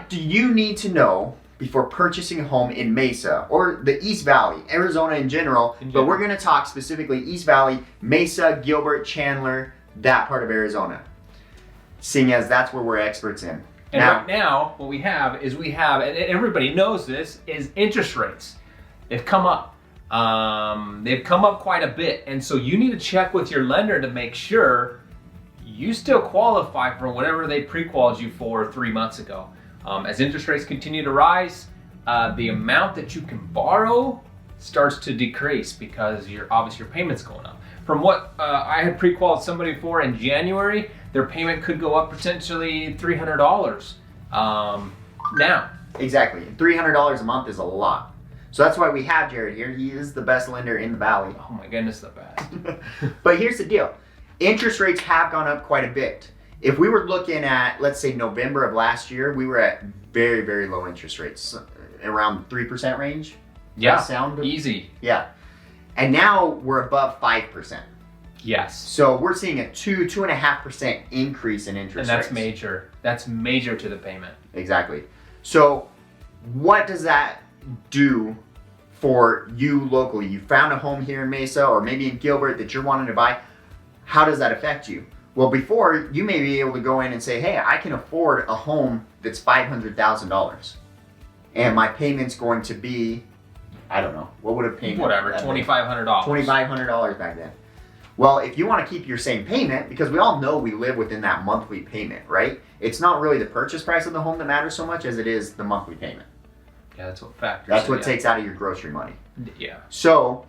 What do you need to know before purchasing a home in Mesa or the East Valley, Arizona in general? But we're going to talk specifically East Valley, Mesa, Gilbert, Chandler, that part of Arizona, seeing as that's where we're experts in. And right now, what we have, and everybody knows this, is interest rates. They've come up. They've come up quite a bit. And so you need to check with your lender to make sure you still qualify for whatever they pre-qualified you for 3 months ago. As interest rates continue to rise, the amount that you can borrow starts to decrease because obviously your payment's going up. From what I had pre-qualified somebody for in January, their payment could go up potentially $300 now. Exactly. $300 a month is a lot. So that's why we have Jared here. He is the best lender in the valley. Oh my goodness, the best. But here's the deal. Interest rates have gone up quite a bit. If we were looking at, let's say, November of last year, we were at very, very low interest rates, around 3% range. Yeah, sound easy. Yeah. And now we're above 5%. Yes. So we're seeing a 2.5% increase in interest rates. And that's major. That's major to the payment. Exactly. So what does that do for you locally? You found a home here in Mesa or maybe in Gilbert that you're wanting to buy. How does that affect you? Well, before, you may be able to go in and say, hey, I can afford a home that's $500,000. And my payment's going to be, I don't know, what would a payment? Whatever, $2,500. $2,500 back then. Well, if you want to keep your same payment, because we all know we live within that monthly payment, right? It's not really the purchase price of the home that matters so much as it is the monthly payment. Yeah, that's what factors. That's what takes out of your grocery money. Yeah. So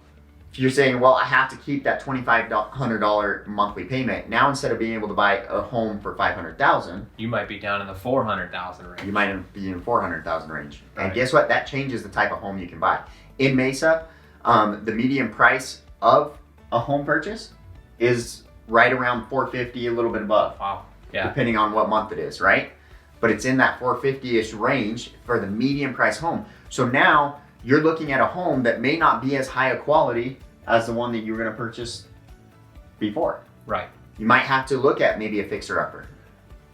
if you're saying, well, I have to keep that $2,500 monthly payment, now instead of being able to buy a home for $500,000, you might be down in the $400,000 range. You might be in $400,000 range. Right. And guess what? That changes the type of home you can buy. In Mesa, the median price of a home purchase is right around $450,000, a little bit above. Wow. Yeah. Depending on what month it is, right? But it's in that $450,000-ish range for the median price home. So now you're looking at a home that may not be as high a quality as the one that you were going to purchase before. Right. You might have to look at maybe a fixer-upper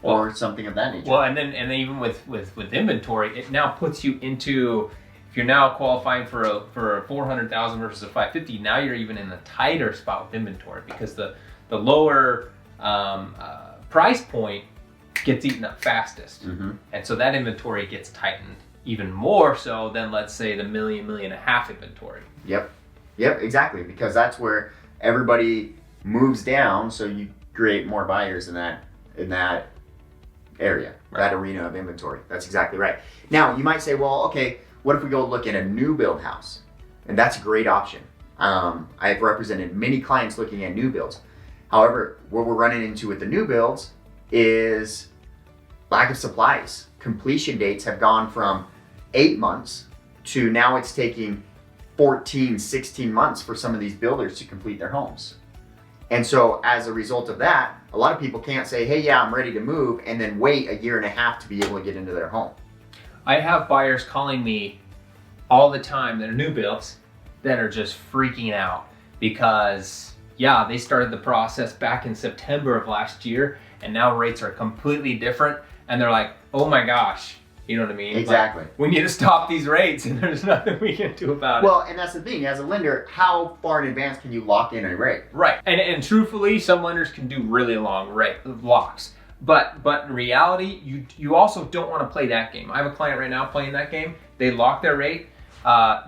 or something of that nature. Well, and then even with inventory, it now puts you into, if you're now qualifying for a $400,000 versus a $550,000, now you're even in a tighter spot with inventory because the lower price point gets eaten up fastest. Mm-hmm. And so that inventory gets tightened even more so than, let's say, the $1.5 million inventory. Yep, exactly, because that's where everybody moves down, so you create more buyers in that ire, right. That arena of inventory. That's exactly right. Now, you might say, well, okay, what if we go look at a new build house? And that's a great option. I've represented many clients looking at new builds. However, what we're running into with the new builds is lack of supplies. Completion dates have gone from 8 months to now it's taking 14, 16 months for some of these builders to complete their homes. And so as a result of that, a lot of people can't say, hey, yeah, I'm ready to move, and then wait a year and a half to be able to get into their home. I have buyers calling me all the time that are new builds that are just freaking out because, yeah, they started the process back in September of last year, and now rates are completely different, and they're like, oh my gosh. You know what I mean? Exactly. Like, we need to stop these rates and there's nothing we can do about it. Well, and that's the thing. As a lender, how far in advance can you lock in a rate? Right. And truthfully, some lenders can do really long rate locks. But in reality, you also don't want to play that game. I have a client right now playing that game. They lock their rate.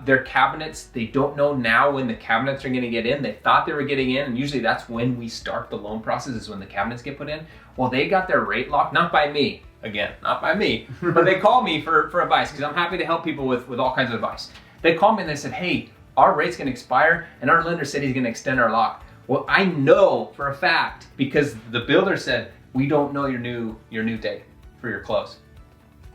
Their cabinets, they don't know now when the cabinets are going to get in. They thought they were getting in, and usually that's when we start the loan process, is when the cabinets get put in. Well, they got their rate locked, not by me. Again, not by me, but they call me for advice because I'm happy to help people with all kinds of advice. They called me and they said, hey, our rate's going to expire and our lender said he's going to extend our lock. Well, I know for a fact because the builder said, we don't know your new date for your close.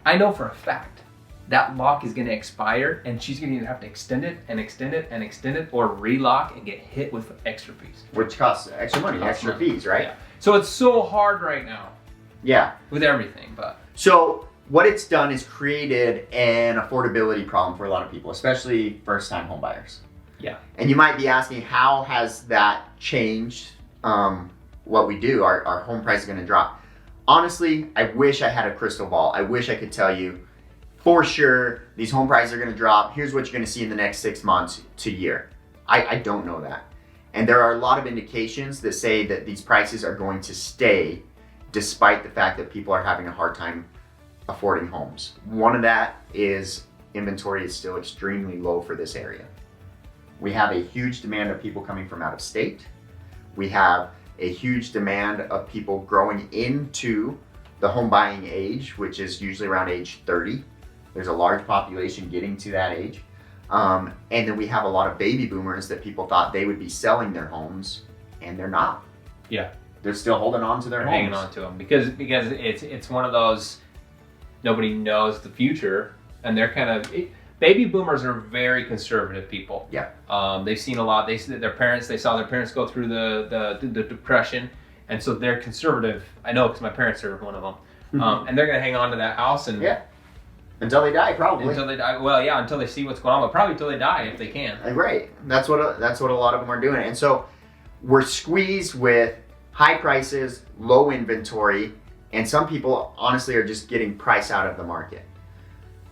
I know for a fact that lock is going to expire and she's going to either have to extend it and extend it and extend it or relock and get hit with extra fees. Which costs extra money, extra fees, right? Yeah. So it's so hard right now. Yeah. With everything, but. So what it's done is created an affordability problem for a lot of people, especially first-time home buyers. Yeah. And you might be asking, how has that changed what we do? Our home price is going to drop. Honestly, I wish I had a crystal ball. I wish I could tell you for sure, these home prices are going to drop. Here's what you're going to see in the next 6 months to year. I don't know that. And there are a lot of indications that say that these prices are going to stay despite the fact that people are having a hard time affording homes. One of that is inventory is still extremely low for this area. We have a huge demand of people coming from out of state. We have a huge demand of people growing into the home buying age, which is usually around age 30. There's a large population getting to that age. And then we have a lot of baby boomers that people thought they would be selling their homes, and they're not. Yeah. They're still holding on to their homes. Hanging on to them because it's one of those, nobody knows the future, and they're kind of, baby boomers are very conservative people. Yeah. They've seen a lot. They saw their parents go through the Depression, and so they're conservative. I know because my parents are one of them, and they're gonna hang on to that house and until they die, probably. Until they die. Well, yeah, until they see what's going on, but probably until they die if they can. Right. That's what a lot of them are doing, and so we're squeezed with high prices, low inventory, and some people honestly are just getting price out of the market.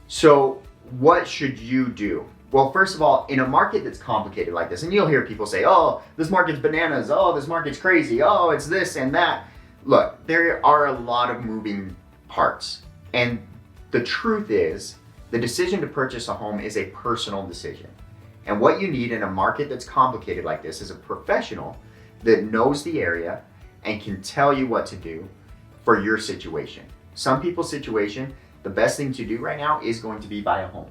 So what should you do? Well, first of all, in a market that's complicated like this, and you'll hear people say, oh, this market's bananas, oh, this market's crazy, oh, it's this and that. Look, there are a lot of moving parts. And the truth is, the decision to purchase a home is a personal decision. And what you need in a market that's complicated like this is a professional that knows the area and can tell you what to do for your situation. Some people's situation, the best thing to do right now is going to be buy a home.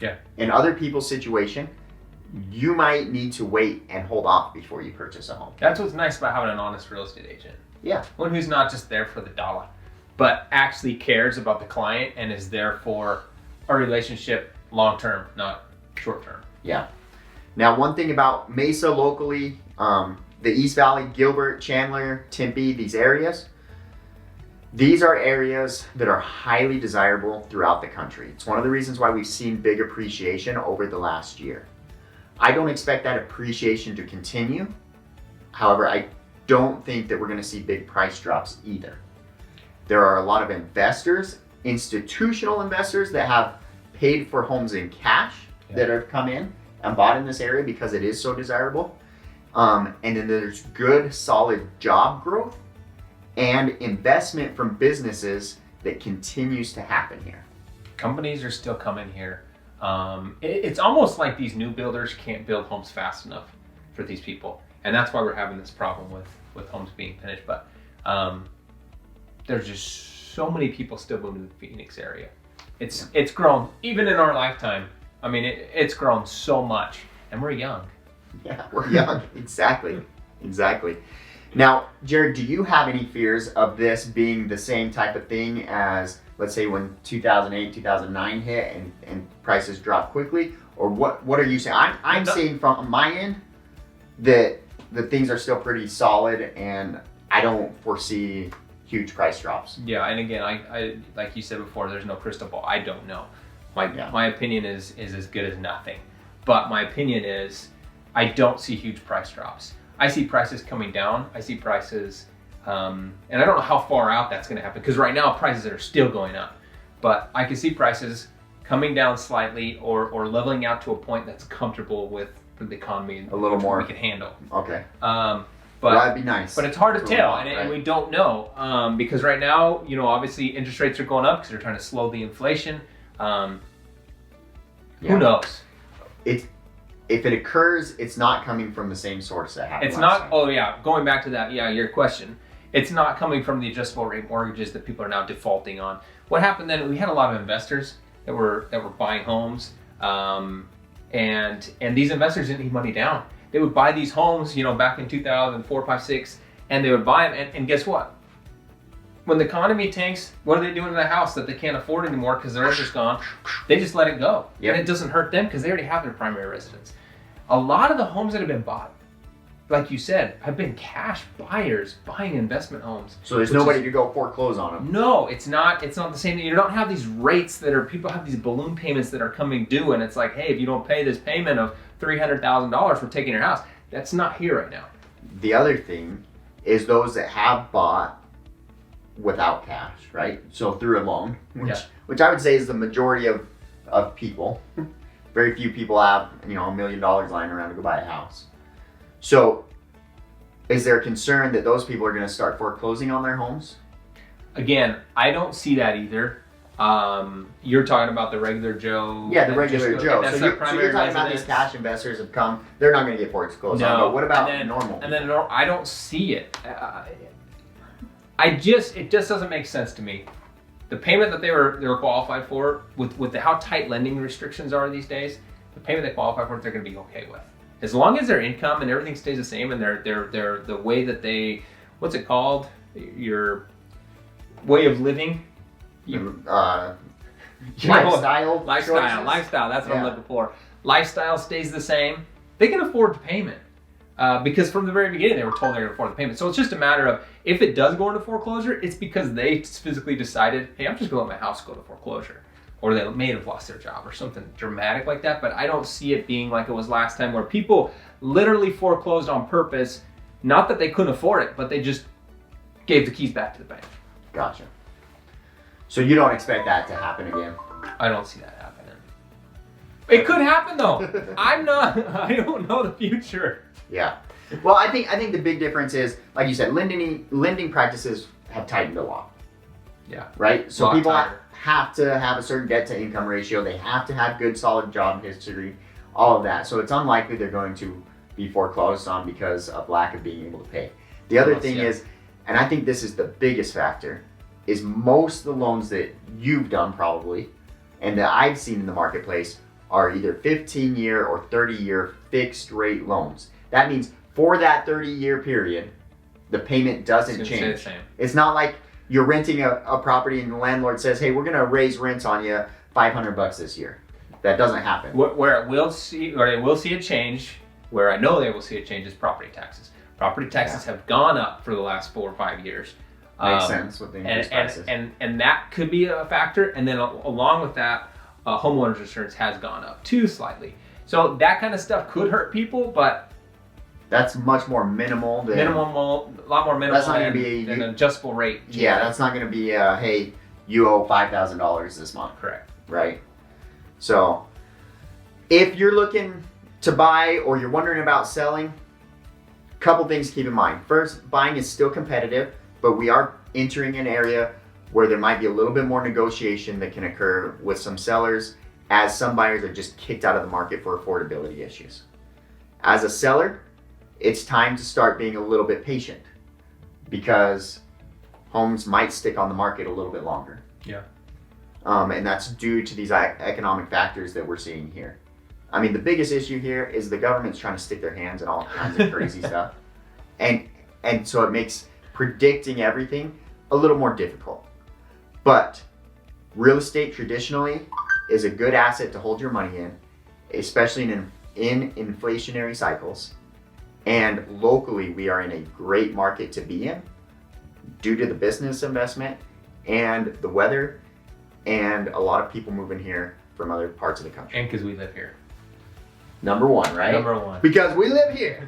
Yeah. In other people's situation, you might need to wait and hold off before you purchase a home. That's what's nice about having an honest real estate agent. Yeah. One who's not just there for the dollar, but actually cares about the client and is there for a relationship long term, not short term. Yeah. Now, one thing about Mesa locally, the East Valley, Gilbert, Chandler, Tempe, these areas, these are areas that are highly desirable throughout the country. It's one of the reasons why we've seen big appreciation over the last year. I don't expect that appreciation to continue. However, I don't think that we're going to see big price drops either. There are a lot of investors, institutional investors that have paid for homes in cash that have come in and bought in this area because it is so desirable. And then there's good, solid job growth and investment from businesses that continues to happen here. Companies are still coming here. It's almost like these new builders can't build homes fast enough for these people. And that's why we're having this problem with homes being finished. But there's just so many people still moving to the Phoenix area. It's grown, even in our lifetime. I mean, it's grown so much, and we're young. Yeah, we're young. Exactly. Now, Jared, do you have any fears of this being the same type of thing as, let's say, when 2008, 2009 hit and prices dropped quickly? Or what are you saying? I'm saying from my end that the things are still pretty solid and I don't foresee huge price drops. Yeah, and again, I like you said before, there's no crystal ball. I don't know. My opinion is as good as nothing. But my opinion is I don't see huge price drops. I see prices coming down. I see prices, and I don't know how far out that's going to happen because right now prices are still going up. But I can see prices coming down slightly or leveling out to a point that's comfortable with the economy. A little more we can handle. Okay. But that'd be nice. But it's hard to tell, and we don't know because right now, obviously interest rates are going up because they're trying to slow the inflation. Who knows? If it occurs, it's not coming from the same source that happened. It's not. Time. Oh yeah, going back to that. Yeah, your question. It's not coming from the adjustable rate mortgages that people are now defaulting on. What happened then? We had a lot of investors that were buying homes, and these investors didn't need money down. They would buy these homes, back in 2004, 5, 6, and they would buy them. And guess what? When the economy tanks, what are they doing to the house that they can't afford anymore because their interest gone? They just let it go. Yep. And it doesn't hurt them because they already have their primary residence. A lot of the homes that have been bought, like you said, have been cash buyers buying investment homes. So there's nobody to go foreclose on them. No, it's not the same thing. You don't have these rates people have these balloon payments that are coming due, and it's like, hey, if you don't pay this payment of $300,000 for taking your house, that's not here right now. The other thing is those that have bought without cash, right? So through a loan, Yeah. which I would say is the majority of people. Very few people have, $1 million lying around to go buy a house. So is there a concern that those people are going to start foreclosing on their homes? Again, I don't see that either. You're talking about the regular Joe. Yeah, the regular Joe. That's So their you're primary talking about residence. these cash investors have come. They're not going to get foreclosed on. No. But what about And then- normal? And then I don't see it. It just doesn't make sense to me. The payment that they were qualified for, with how tight lending restrictions are these days, the payment they qualify for, they're going to be okay with, as long as their income and everything stays the same, and they're the way that they, what's it called, your way of living, Lifestyle. lifestyle. That's what I'm Yeah. looking for. Lifestyle stays the same. They can afford the payment. Because from the very beginning they were told they were going to afford the payment. So it's just a matter of, if it does go into foreclosure, it's because they physically decided, hey, I'm just going to let my house go to foreclosure. Or they may have lost their job or something dramatic like that. But I don't see it being like it was last time, where people literally foreclosed on purpose. Not that they couldn't afford it, but they just gave the keys back to the bank. Gotcha. So you don't expect that to happen again? I don't see that happening. It could happen though. I don't know the future. Yeah. Well, I think the big difference is, like you said, lending practices have tightened a lot. Yeah. Right? So Lot people tighter. have to have a certain debt to income ratio. They have to have good, solid job history, all of that. So it's unlikely they're going to be foreclosed on because of lack of being able to pay. The other thing is, and I think this is the biggest factor, is most of the loans that you've done probably, and that I've seen in the marketplace, are either 15-year or 30-year fixed rate loans. That means for that 30-year period, the payment doesn't It's gonna stay the change. same. It's not like you're renting a property and the landlord says, hey, we're gonna raise rents on you $500 this year. That doesn't happen. Where they will see a change, where I know they will see a change, is property taxes. Property taxes have gone up for the last 4 or 5 years. Makes sense with the increased prices. And that could be a factor. And then along with that, homeowners insurance has gone up too slightly. So that kind of stuff could hurt people, but that's much more minimal than a lot more minimal That's not gonna be than an adjustable rate. Yeah, that's not going to be hey, you owe $5,000 this month. Correct. Right? So if you're looking to buy or you're wondering about selling, couple things to keep in mind. First, buying is still competitive, but we are entering an area where there might be a little bit more negotiation that can occur with some sellers, as some buyers are just kicked out of the market for affordability issues. As a seller, it's time to start being a little bit patient, because homes might stick on the market a little bit longer. Yeah. And that's due to these economic factors that we're seeing here. I mean, the biggest issue here is the government's trying to stick their hands in all kinds of crazy stuff. And so it makes predicting everything a little more difficult. But real estate traditionally is a good asset to hold your money in, especially in inflationary cycles. And locally, we are in a great market to be in due to the business investment and the weather, and a lot of people moving here from other parts of the country. And because we live here. Number one, right? Number one. Because we live here.